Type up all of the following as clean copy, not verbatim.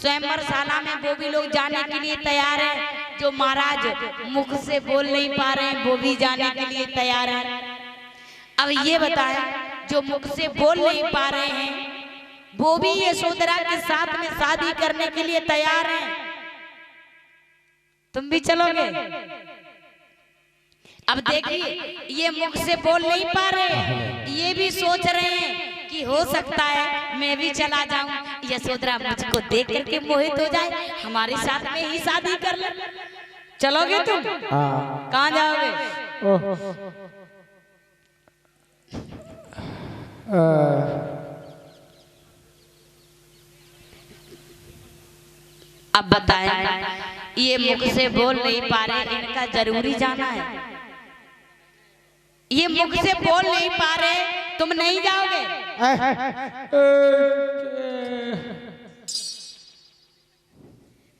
स्वयंवरशाला में वो भी लोग जाने के लिए तैयार हैं जो महाराज मुख से बोल नहीं पा रहे हैं, वो भी जाने के लिए तैयार हैं। अब ये बताएं, जो मुख से बोल नहीं पा रहे हैं वो भी यशोधरा के साथ में शादी करने के लिए तैयार हैं। तुम भी चलोगे? अब देखिए, ये मुख से बोल नहीं पा रहे, ये भी सोच रहे हैं कि हो सकता है मैं भी चला जाऊं, यशोधरा मुझको देख करके मोहित हो जाए, हमारे साथ में ही शादी कर ले। चलोगे तुम? कहाँ जाओगे? अब बताएं, ये मुख से बोल नहीं पा रहे, इनका जरूरी जाना है। ये मुख से बोल नहीं पा रहे, तुम नहीं जाओगे?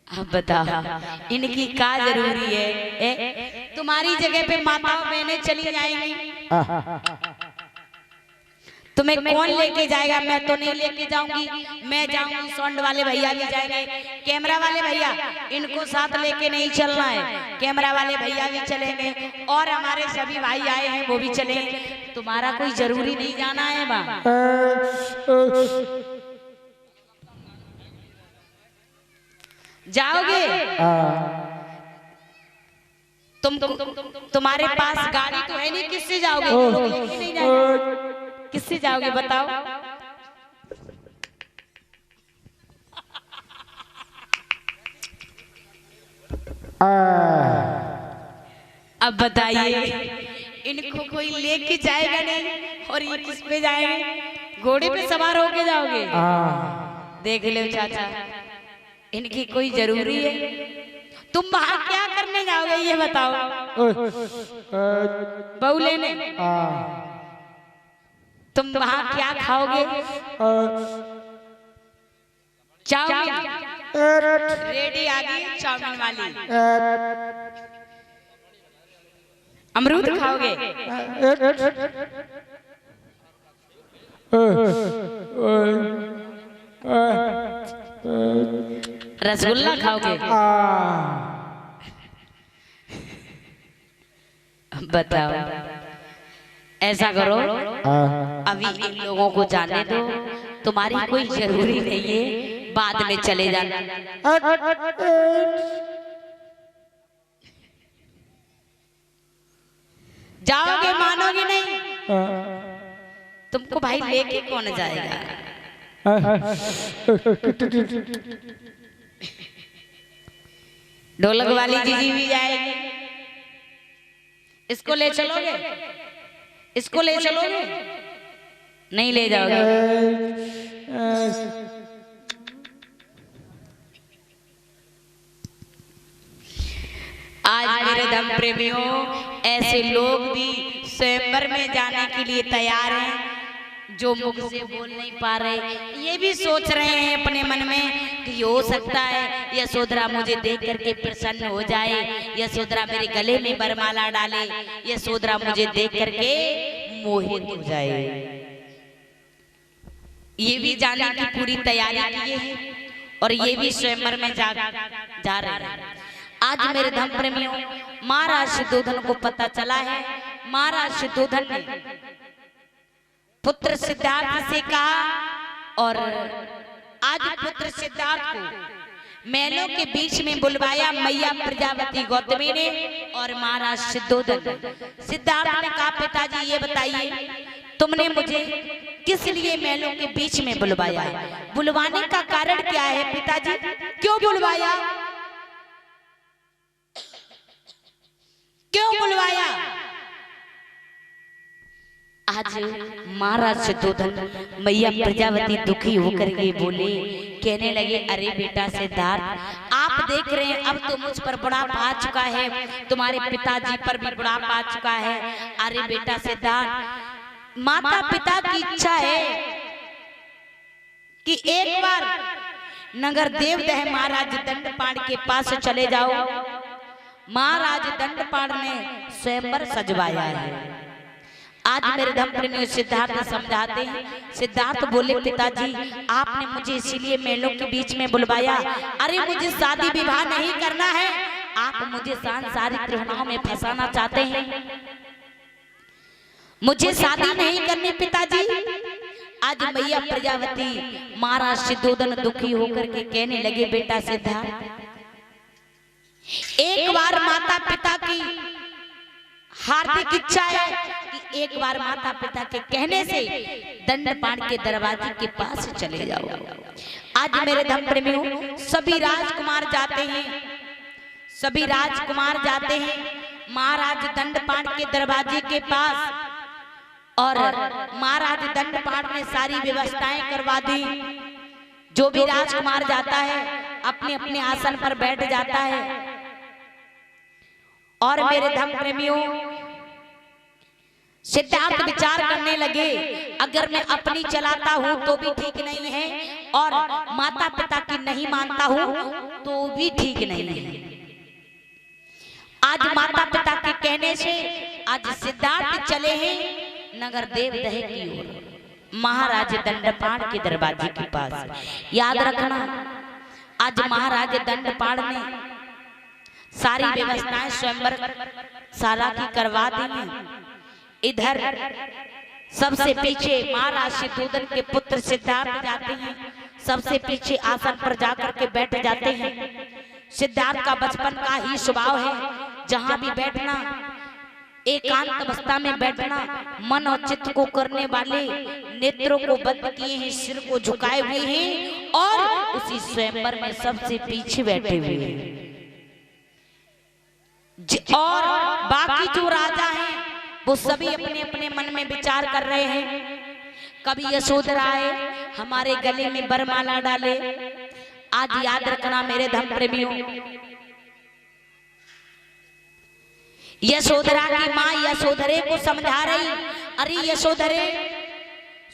अब बताओ, इनकी क्या जरूरी है? तुम्हारी जगह पे माताओं बहनें चली जाएंगी, तुम्हें कौन लेके जाएगा? मैं तो नहीं लेके जाऊंगी, मैं जाऊंगी, साउंड वाले भैया भी जाएंगे, कैमरा वाले भैया इनको साथ लेके नहीं चलना है, कैमरा वाले भैया भी चलेंगे और हमारे सभी भाई आए हैं वो भी चलेंगे। तुम्हारा कोई जरूरी नहीं जाना है वहाँ। जाओगे? तुम्हारे पास गाड़ी तो है नहीं, किससे जाओगे? नहीं जाएगा, किससे जाओगे बताओ? अब बताइए, इनको कोई लेके जाएगा नहीं और ये किस पे जाएंगे? घोड़े पे सवार होके जाओगे? देख लो चाचा, इनकी कोई जरूरी है? तुम वहां क्या करने जाओगे ये बताओ? बहू लेने? तुम वहां क्या खाओगे? चाउमीन रेडी आ गई, चाउमीन वाली। अमरूद खाओगे? रसगुल्ला खाओगे? बताओ, ऐसा करो, अभी इन लोगों को जाने दो, तुम्हारी कोई जरूरी नहीं है, बाद में चले जाना। जाओगे? मानोगे नहीं? तुमको भाई लेके कौन जाएगा? ढोलक वाली जीजी भी जाएगी, इसको ले चलोगे? इसको ले चलोगे? नहीं ले जाओगे? आज मेरे धर्म प्रेमियों, ऐसे लोग भी स्वयंवर में जाने के लिए तैयार हैं जो मुख से बोल नहीं पा रहे। ये भी सोच रहे हैं अपने मन में कि हो सकता है यशोधरा मुझे देख करके प्रसन्न हो जाए, यशोधरा मेरे गले में वरमाला डाले, यशोधरा मुझे देख करके मोहित हो जाए। ये भी जाने की पूरी तैयारी किए हैं और ये भी स्वयंवर में जा रहे हैं। आज मेरे धर्म प्रेमियों, महाराज शुद्धोधन को पता चला है, महाराज शुद्धोधन ने पुत्र सिद्धार्थ से कहा और आज पुत्र सिद्धार्थ को महलों के बीच में बुलवाया मैया प्रजापति गौतमी ने और महाराज शुद्धोधन। सिद्धार्थ ने कहा, पिताजी ये बताइए, तुमने मुझे किस लिए महलों के बीच में बुलवाया है? बुलवाने का कारण क्या है पिताजी? क्यों बुलवाया? क्यों बुलवाया? आज महाराज शुद्धोधन मैया प्रजापति दुखी होकर के बोले, कहने लगे, अरे बेटा सिद्धार्थ, आप देख रहे हैं अब तो मुझ पर बुढ़ापा आ चुका है, तुम्हारे पिताजी पर भी बुढ़ापा आ चुका है। अरे बेटा सिद्धार्थ, माता पिता की इच्छा है कि एक बार नगर देवदह महाराज दंडपाण के पास चले जाओ। महाराज दंडपाण ने स्वयंवर सजवाया है। आज मेरे धर्मप्रेमी सिद्धार्थ समझाते हैं। सिद्धार्थ बोले, पिताजी आपने मुझे इसीलिए मेलों के बीच में बुलवाया, अरे मुझे शादी विवाह नहीं करना है, आप मुझे सांसारिक तृष्णाओं में फंसाना चाहते हैं, मुझे शादी नहीं करनी पिताजी। आज मैया प्रजावती महाराज सिद्धोदन दुखी होकर के कहने लगे, बेटा सिद्धार्थ, एक बार माता पिता की हार्दिक इच्छा है कि एक बार माता पिता के कहने से दंडपाण के दरवाजे के पास चले जाओ। आज मेरे धर्म प्रेमियों, सभी राजकुमार जाते हैं, सभी राजकुमार जाते हैं महाराज दंडपाण के दरवाजे के पास, और महाराज दंडपाण ने सारी व्यवस्थाएं करवा दी। जो भी राजकुमार जाता है अपने अपने आसन पर बैठ जाता है। और मेरे धर्म प्रेमियों, सिद्धार्थ विचार करने लगे, अगर मैं अपनी चलाता हूं तो भी ठीक नहीं है, और माता पिता की नहीं मानता हूं तो भी ठीक नहीं है। आज माता पिता के कहने से आज सिद्धार्थ चले हैं नगर देवदह की ओर, महाराज दंडपाण के दरवाजे के पास। याद रखना, आज महाराज दंडपाण ने सारी व्यवस्थाएं स्वयंवर शाला की करवा दी हैं। इधर सबसे पीछे महाराज सिद्धोदन के पुत्र सिद्धार्थ जाते हैं, सबसे पीछे आसन पर जाकर के बैठ जाते हैं। सिद्धार्थ का बचपन का ही स्वभाव है, जहां भी बैठना एकांत अवस्था में बैठना, मन और चित्त को करने वाले, नेत्रों को बंद किए हैं, सिर को झुकाए हुए हैं, और उसी स्वयंवर में सबसे पीछे बैठे हुए हैं। और बाकी जो राजा हैं वो सभी अपने अपने मन में विचार कर रहे हैं, कभी यशोधरा आए हमारे गले में बरमाला डाले। आज याद रखना मेरे धर्म प्रेमियों, यशोधरा की माँ यशोधरे को समझा रही, अरे यशोधरे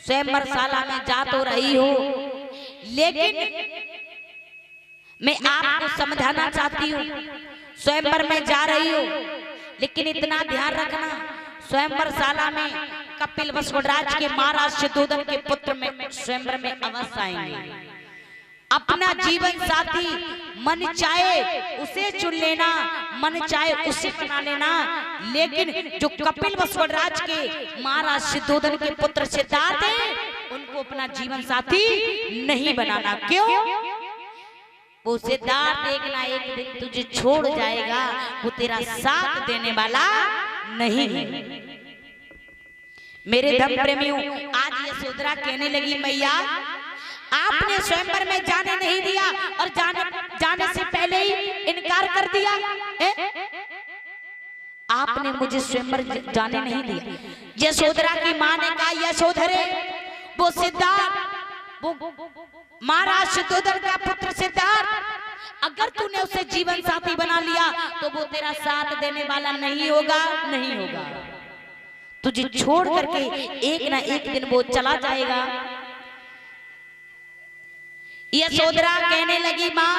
स्वयंवर शाला में जा तो रही हो, लेकिन मैं आपको समझाना चाहती हूँ, स्वयंवर में जा रही हो, लेकिन इतना ध्यान रखना, स्वयंवर शाला में कपिल वसुराज के महाराज सिद्धोदन के पुत्र में स्वयंवर में अवश्य आएंगे। अपना जीवन साथी मन चाहे उसे चुन लेना, मन चाहे उसे बना लेना, लेकिन जो कपिल वसुराज के महाराज सिद्धोदन के पुत्र सिद्धार्थ हैं, उनको अपना जीवन साथी नहीं बनाना। क्यों? वो सिद्धार्थ एक ना एक दिन तुझे छोड़ जाएगा, वो तेरा साथ देने वाला नहीं है। मेरे धर्म प्रेमियों, आज यशोधरा कहने लगी, मैया आपने स्वयंवर में जाने नहीं दिया, और जाने से पहले ही इनकार कर दिया। आपने मुझे स्वयंवर जाने नहीं दिया। यशोधरा की मां ने कहा, यशोधरे वो सिद्धार्थ, वो महाराज सिद्धोदन का पुत्र सिद्धार्थ, अगर तूने उसे जीवन साथी बना लिया तो वो तेरा साथ देने वाला नहीं होगा, नहीं होगा। तुझे छोड़ करके एक ना एक दिन वो चला जाएगा। यशोधरा कहने लगी, माँ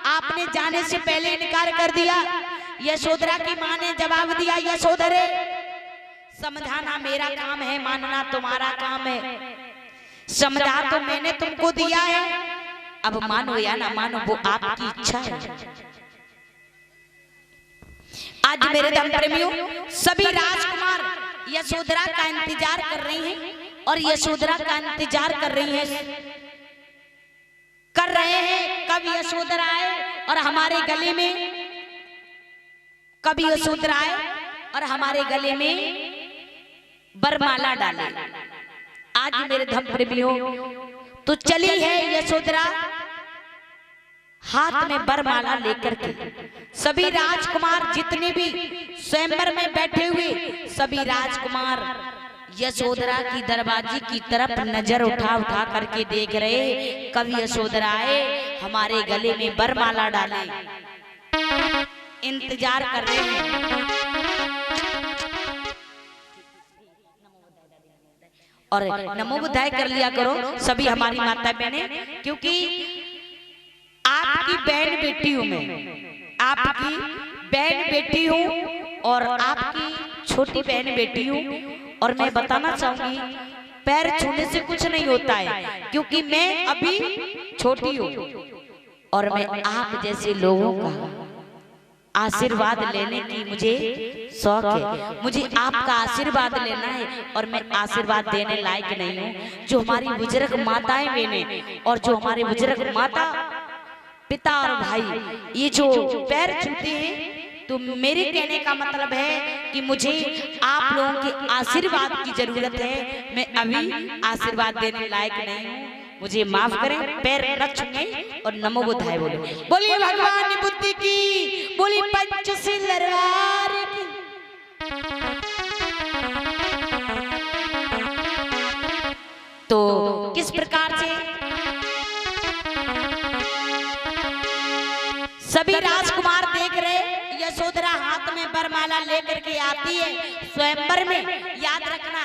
आपने जाने से पहले इनकार कर दिया। यशोधरा की माँ ने जवाब दिया, यशोधरे समझाना मेरा काम है, मानना तुम्हारा काम है। समझा तो मैंने तुमको दिया है, अब मानो या ना मानो वो आपकी इच्छा है। आज मेरे धर्म प्रेमियों, सभी राजकुमार यशोधरा का इंतजार कर रही हैं, और यशोधरा का इंतजार कर रही हैं, कर रहे हैं कब यशोधरा आए और हमारे गले में, कभी यशोधरा आए और हमारे गले में बरमाला डाले। आज मेरे धर्म प्रेमियों, तो चली है यशोधरा हाथ में बरमाला लेकर के। सभी राजकुमार जितने भी स्वयंवर में बैठे हुए, सभी राजकुमार यशोधरा की दरवाजे की तरफ नजर उठा उठा करके देख रहे, कभी यशोधरा आए हमारे गले में बरमाला डाले, इंतजार कर रहे हैं। और नमो बुद्धाय कर लिया करो सभी हमारी माता बहने, क्योंकि आपकी बहन बेटी हूं मैं, आपकी बहन बेटी हूं, और आपकी छोटी बहन बेटी हूं, और मैं बताना चाहूंगी पैर छूने से कुछ नहीं होता है, क्योंकि मैं अभी छोटी हूँ और मैं आप जैसे लोगों का आशीर्वाद लेने की मुझे शौक है। मुझे आपका आशीर्वाद लेना है और मैं आशीर्वाद देने लायक नहीं हूँ। जो हमारी बुजुर्ग माताएं बहनें और जो हमारे बुजुर्ग माता पिता और भाई ये जो पैर छूते हैं, तो मेरे कहने का मतलब है कि मुझे आप लोगों के आशीर्वाद की जरूरत है। मैं अभी आशीर्वाद देने लायक नहीं हूँ, मुझे माफ करें। पैर न छूए और नमो बुद्धाय बोले। बोलिए भगवान बुद्ध की, बोलिए पंचशील दरबार की। तो किस प्रकार से सभी राजकुमार देख रहे, यशोधरा हाथ में वरमाला लेकर के आती है स्वयंवर में। याद रखना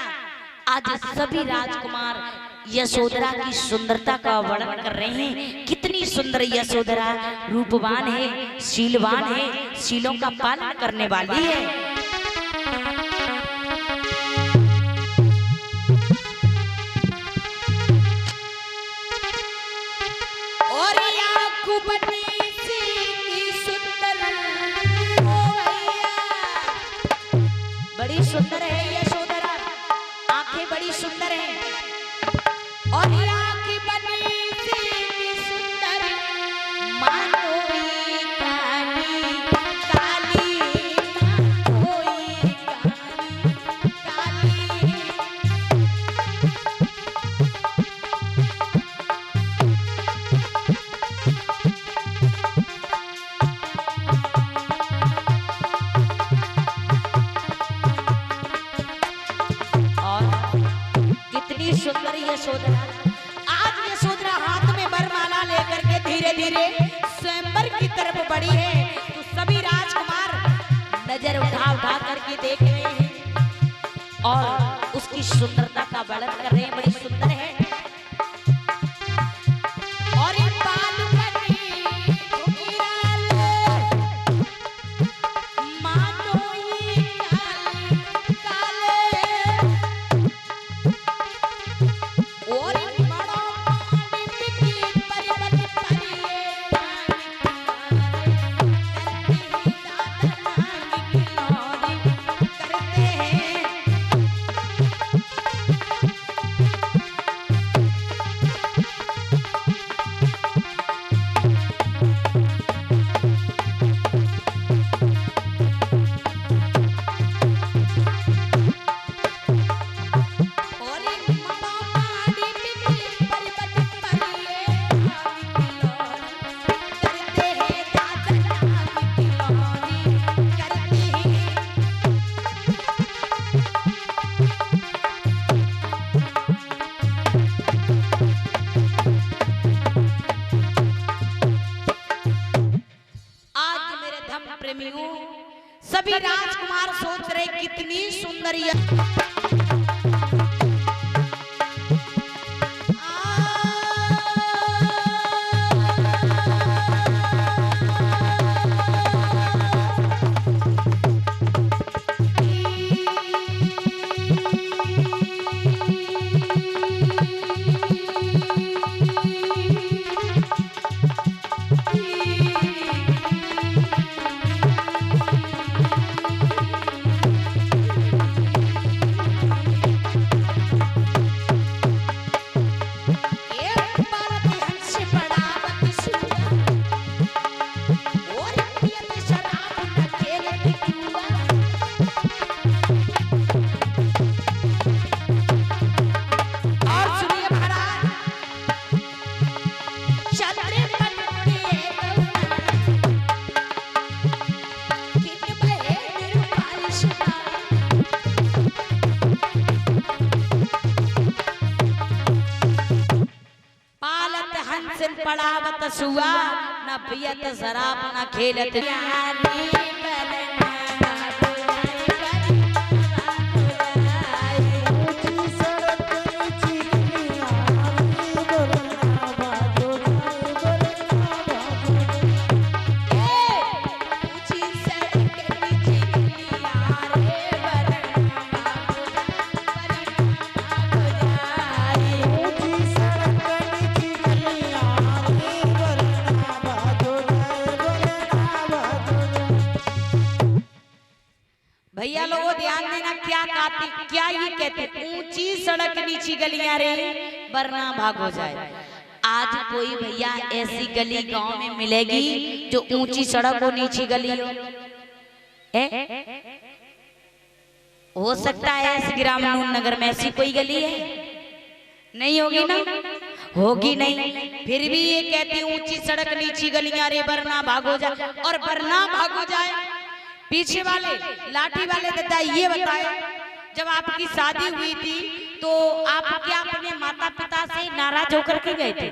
आज सभी राजकुमार यशोधरा की सुंदरता का वर्णन कर रहे हैं। कितनी सुंदर यशोधरा, रूपवान है, शीलवान है, शीलों का पालन करने वाली है। और बड़ी सुंदर है यशोधरा, आंखें बड़ी सुंदर हैं और आंखें बनी सी सुंदर मानो काली काली सुंदर यशोधरा। आज यशोधरा हाथ में वरमाला लेकर के धीरे धीरे स्वयंवर की तरफ बढ़ी है। तो सभी राजकुमार नजर उठा उठा करके देख रहे हैं और उसकी सुंदरता का वर्णन कर रहे हैं। बड़ी सुंदर है और ये बाल सभी राजकुमार सोच रहे कितनी सुंदर पड़ावत सुआ न पियत शराब न खेलत गाती क्या ये कहते, ऊंची सड़क नीची गलियां रे वरना भागो जाए। आज कोई भैया ऐसी गली गांव में मिलेगी जो ऊंची सड़क हो नीची गली हो सकता है इस ग्रामीण नगर में ऐसी कोई गली है? नहीं होगी ना, होगी नहीं। फिर भी ये कहती ऊंची सड़क नीची गलियां रे वरना भागो जाए, और वरना भागो जाए। पीछे वाले लाठी वाले दादा ये बताए, जब आपकी शादी हुई थी तो आप क्या अपने माता पिता से नाराज होकर के गए थे?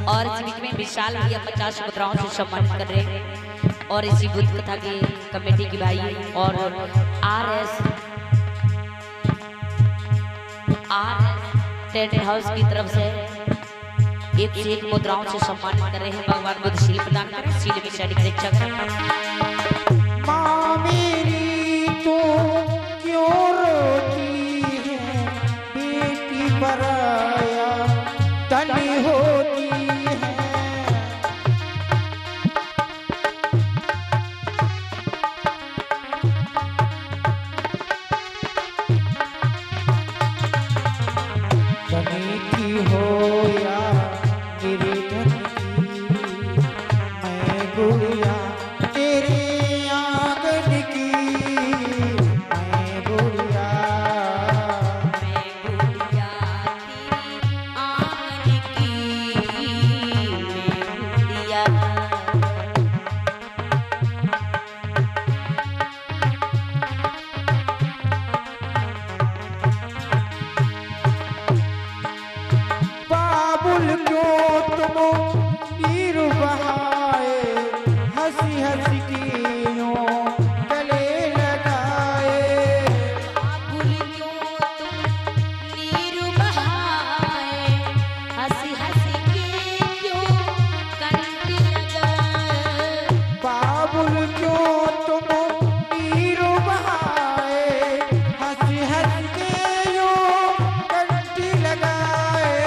और इस बीच में विशाल भैया 50 मुद्राओं से सम्मानित कर रहे हैं, और इसी बुद्ध कथा की कमेटी की भाई और आरएस टेंट हाउस की तरफ से 1 से 1 मुद्राओं से सम्मानित कर रहे हैं। भगवान बुद्ध शील प्रदान करें, शील की शैली शिक्षा करें। माँ मेरी तो क्यों रोती है, बेटी पराया तन होती है। धनी की हो या निर्धन की, मैं गुड़िया तेरे आंगन की, मैं गुड़िया तेरी आंगन की, मैं गुड़िया। बाबुल क्यों तुम नीर बहाए, हंसी हंसी की यूं गले लगाए। बाबुल क्यों तुम नीर बहाए, हंसी हंसी के क्यों कंठ लगाए। बाबुल क्यों तुम नीर बहाए, हंसी हंसी के यूं कंठ लगाए।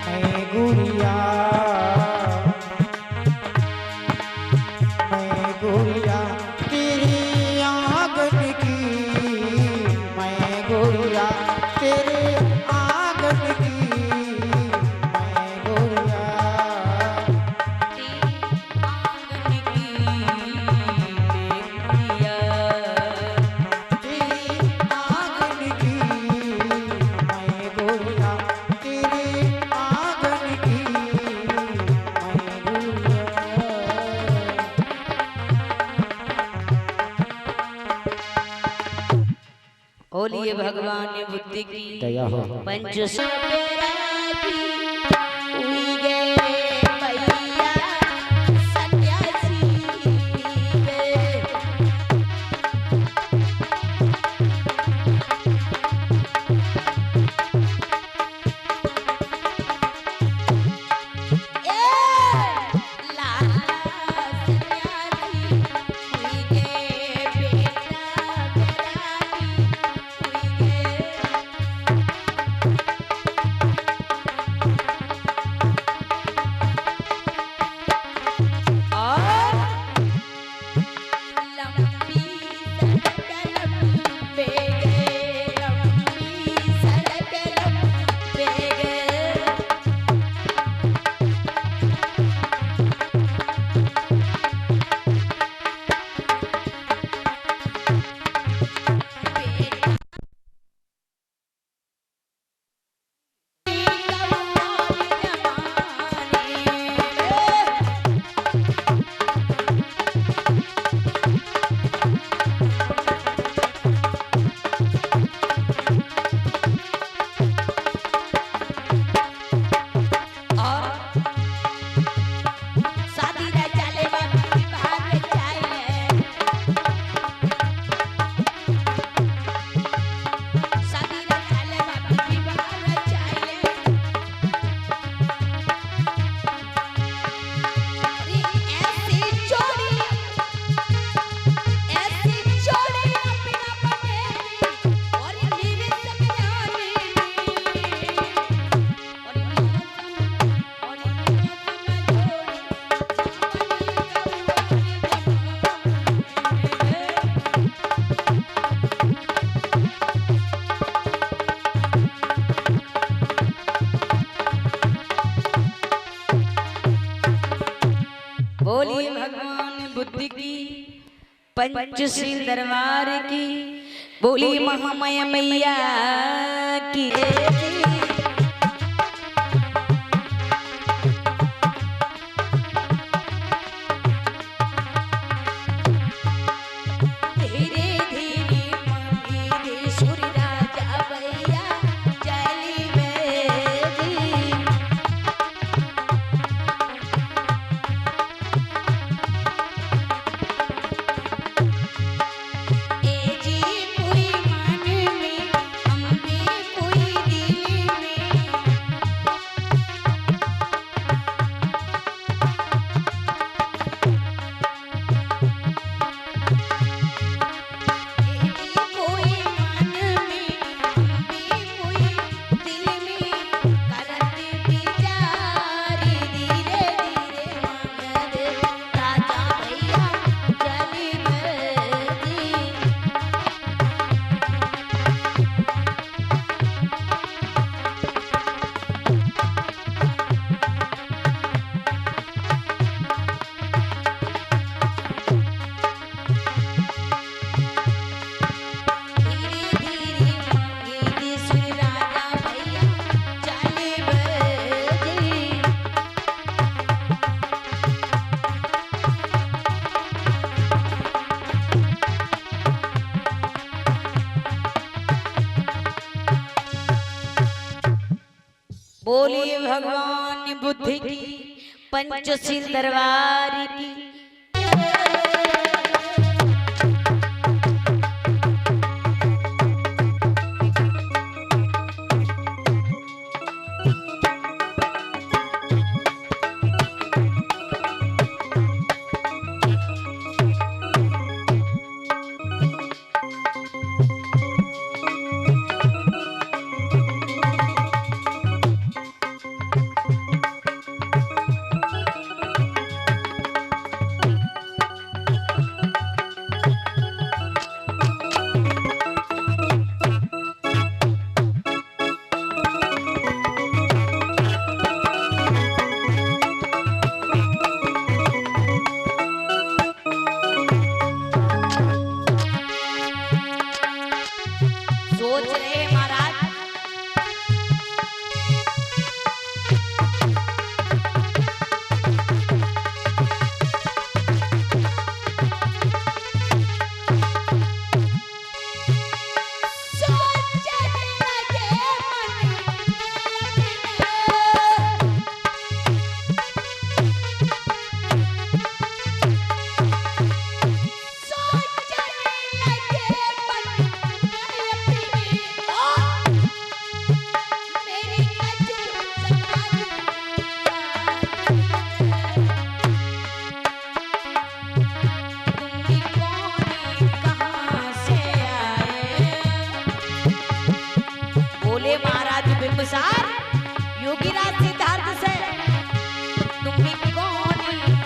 मैं गुड़िया, मैं गुड़िया तेरे आंगन की, मैं गुड़िया तेरे आंगन की, मैं गुड़िया आंगन की, मैं गुड़िया। तेरे आंगन की, मैं गुड़िया तेरे आंगन की, मैं गुड़िया। बोलिए भगवान बुद्ध की दया हो। पंच सौराठी हुई गए मैया सन्यासी गए। बोलिए भगवान बुद्ध की पंचशील दरबार की, बोली महामाया मैया की। बोलिए भगवान बुद्ध की पंचशील दरबार की। सोच रहे महाराज बिंबिसार योगीराज सिद्धार्थ से तुम भी कौन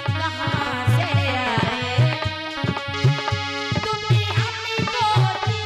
कहां से आए, तुमने हमको दी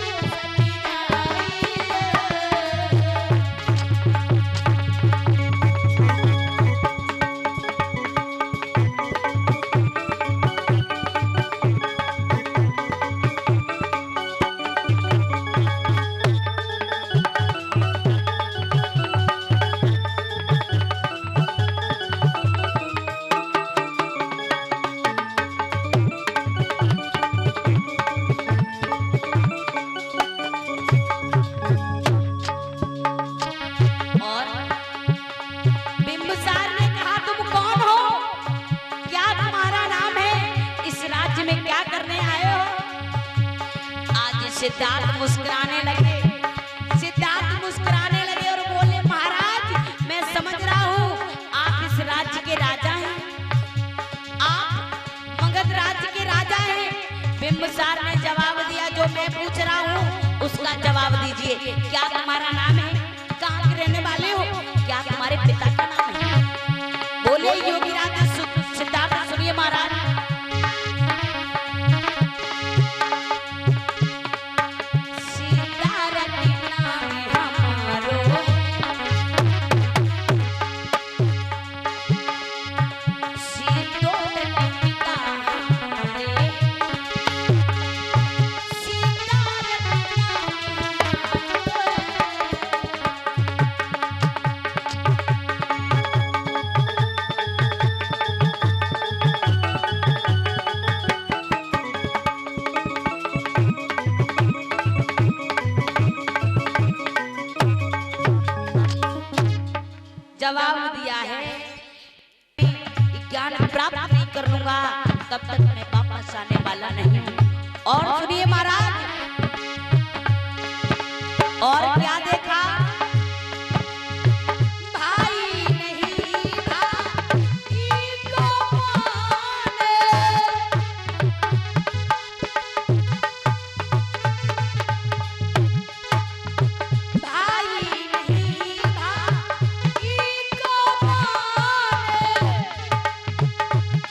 सिद्धार्थ मुस्कुराने लगे। सिद्धार्थ मुस्कुराने लगे और बोले महाराज मैं समझ रहा हूँ आप इस राज्य के राजा हैं, आप मगध राज्य के राजा हैं। बिंबिसार ने जवाब दिया जो मैं पूछ रहा हूँ उसका जवाब दीजिए। क्या तुम्हारा नाम है, कहाँ के रहने वाले हो, क्या तुम्हारे पिता का नाम है? बोले योगीराज सिद्धार्थ सुनिए महाराज, See दो पिता हमारे सीता जवाब दिया है ज्ञान प्राप्त नहीं कर लूंगा तब तक मैं वापस आने वाला नहीं। और सुनिए महाराज, और क्या देखा? भाई नहीं भाई को माने, भाई नहीं भाई को माने,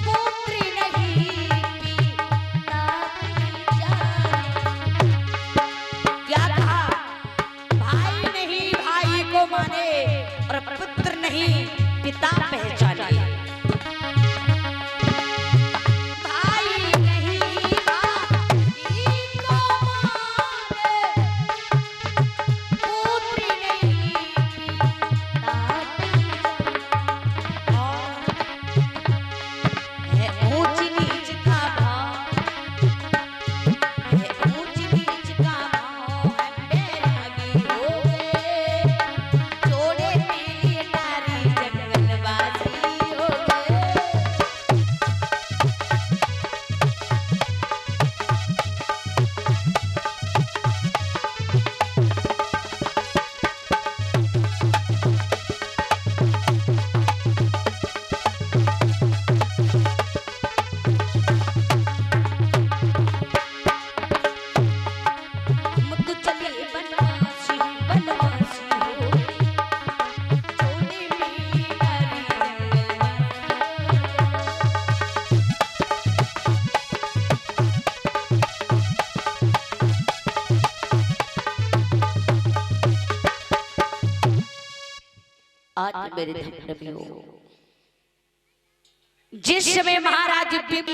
पुत्री नहीं पिता की जाने। क्या कहा? भाई नहीं भाई को माने और पुत्र नहीं पिता पहचाने। भाई नहीं भाई को माने, पुत्री नहीं पिता की जाने। है ऊंच नीच का भाव, है ऊंच नीच का भाव, है बैरागी हो गए, जोड़े पीली नारी जंगलवासी हो गए। हम तो चले बनवासी बनवासी हो गए, जोड़े पीली नारी आज मेरे धर्मियों, जिस समय महाराज बिंब